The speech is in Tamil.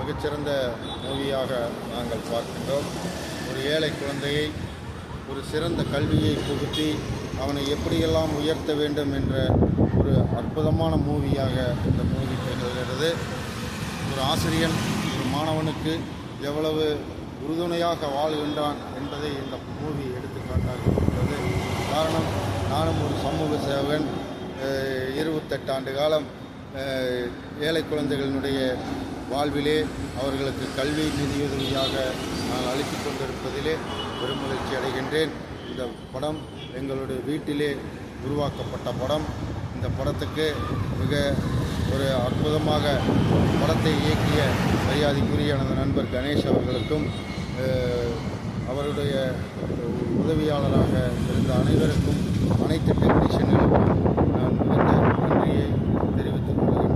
மிகச்சிறந்த மூவியாக நாங்கள் பார்க்கின்றோம். ஒரு ஏழை குழந்தையை ஒரு சிறந்த கல்வியை புகுத்தி அவனை எப்படியெல்லாம் உயர்த்த வேண்டும் என்ற ஒரு அற்புதமான மூவியாக இந்த மூவி திகழ்கிறது. ஒரு ஆசிரியன் ஒரு மாணவனுக்கு எவ்வளவு உறுதுணையாக வாழ்கின்றான் என்பதை இந்த மூவி எடுத்துக்காட்டாகிறது. காரணம், நானும் ஒரு சமூக சேவகன். 28 ஆண்டு காலம் ஏழை குழந்தைகளினுடைய வாழ்விலே அவர்களுக்கு கல்வி நிதியுதவியாக நான் அளித்துக் கொண்டிருப்பதிலே பெருமகிழ்ச்சி அடைகின்றேன். இந்த படம் எங்களுடைய வீட்டிலே உருவாக்கப்பட்ட படம். இந்த படத்துக்கு மிக ஒரு அற்புதமாக படத்தை இயக்கிய மரியாதைக்குரிய எனது நண்பர் கணேஷ் அவர்களுக்கும் அவருடைய உதவியாளராக இருந்த அனைவருக்கும், அனைத்து டெக்னீஷியன்களுக்கும் நான் மிகுந்த நன்றியை தெரிவித்துக் கொள்கிறேன்.